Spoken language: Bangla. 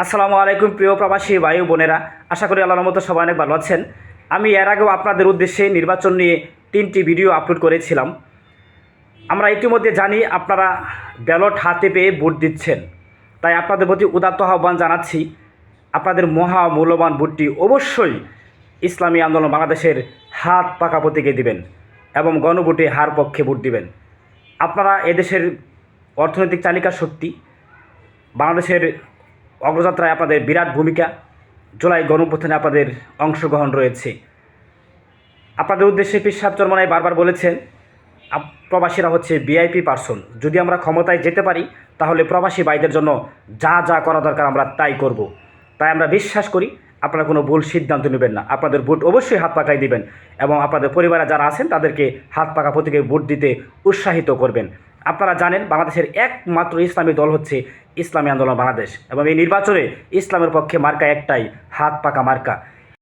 আসসালামু আলাইকুম প্রিয় প্রবাসী ভাই ও বোনেরা, আশা করি আল্লাহর মতো সবাই অনেক ভালো আছেন। আমি এর আগেও আপনাদের উদ্দেশ্যে নির্বাচন নিয়ে 3টি ভিডিও আপলোড করেছিলাম। আমরা ইতিমধ্যে জানি আপনারা ব্যালট হাতে পেয়ে ভোট দিচ্ছেন, তাই আপনাদের প্রতি উদাত্ত আহ্বান জানাচ্ছি, আপনাদের মহামূল্যবান ভোটটি অবশ্যই ইসলামী আন্দোলন বাংলাদেশের হাত পাকা প্রতীকে দিবেন এবং গণভোটে হার পক্ষে ভোট দিবেন। আপনারা এদেশের অর্থনৈতিক চালিকা শক্তি, বাংলাদেশের অগ্রযাত্রায় আপনাদের বিরাট ভূমিকা, জুলাই গণঅভ্যুত্থানে আপনাদের অংশগ্রহণ রয়েছে। আপনাদের উদ্দেশ্যে পীর সাহেব চরমনাই বারবার বলেছেন, প্রবাসীরা হচ্ছে ভিআইপি পার্সন। যদি আমরা ক্ষমতায় যেতে পারি তাহলে প্রবাসী ভাইদের জন্য যা যা করা দরকার আমরা তাই করব। তাই আমরা বিশ্বাস করি আপনারা কোনো ভুল সিদ্ধান্ত নেবেন না, আপনাদের ভোট অবশ্যই হাত পাকায় দিবেন এবং আপনাদের পরিবারে যারা আছেন তাদেরকে হাত পাকা প্রতীকে ভোট দিতে উৎসাহিত করবেন। আপনারা জানেন বাংলাদেশের একমাত্র ইসলামী দল হচ্ছে ইসলামী আন্দোলন বাংলাদেশ এবং এই নির্বাচনে ইসলামের পক্ষে মার্কা একটাই, হাত পাকা মার্কা।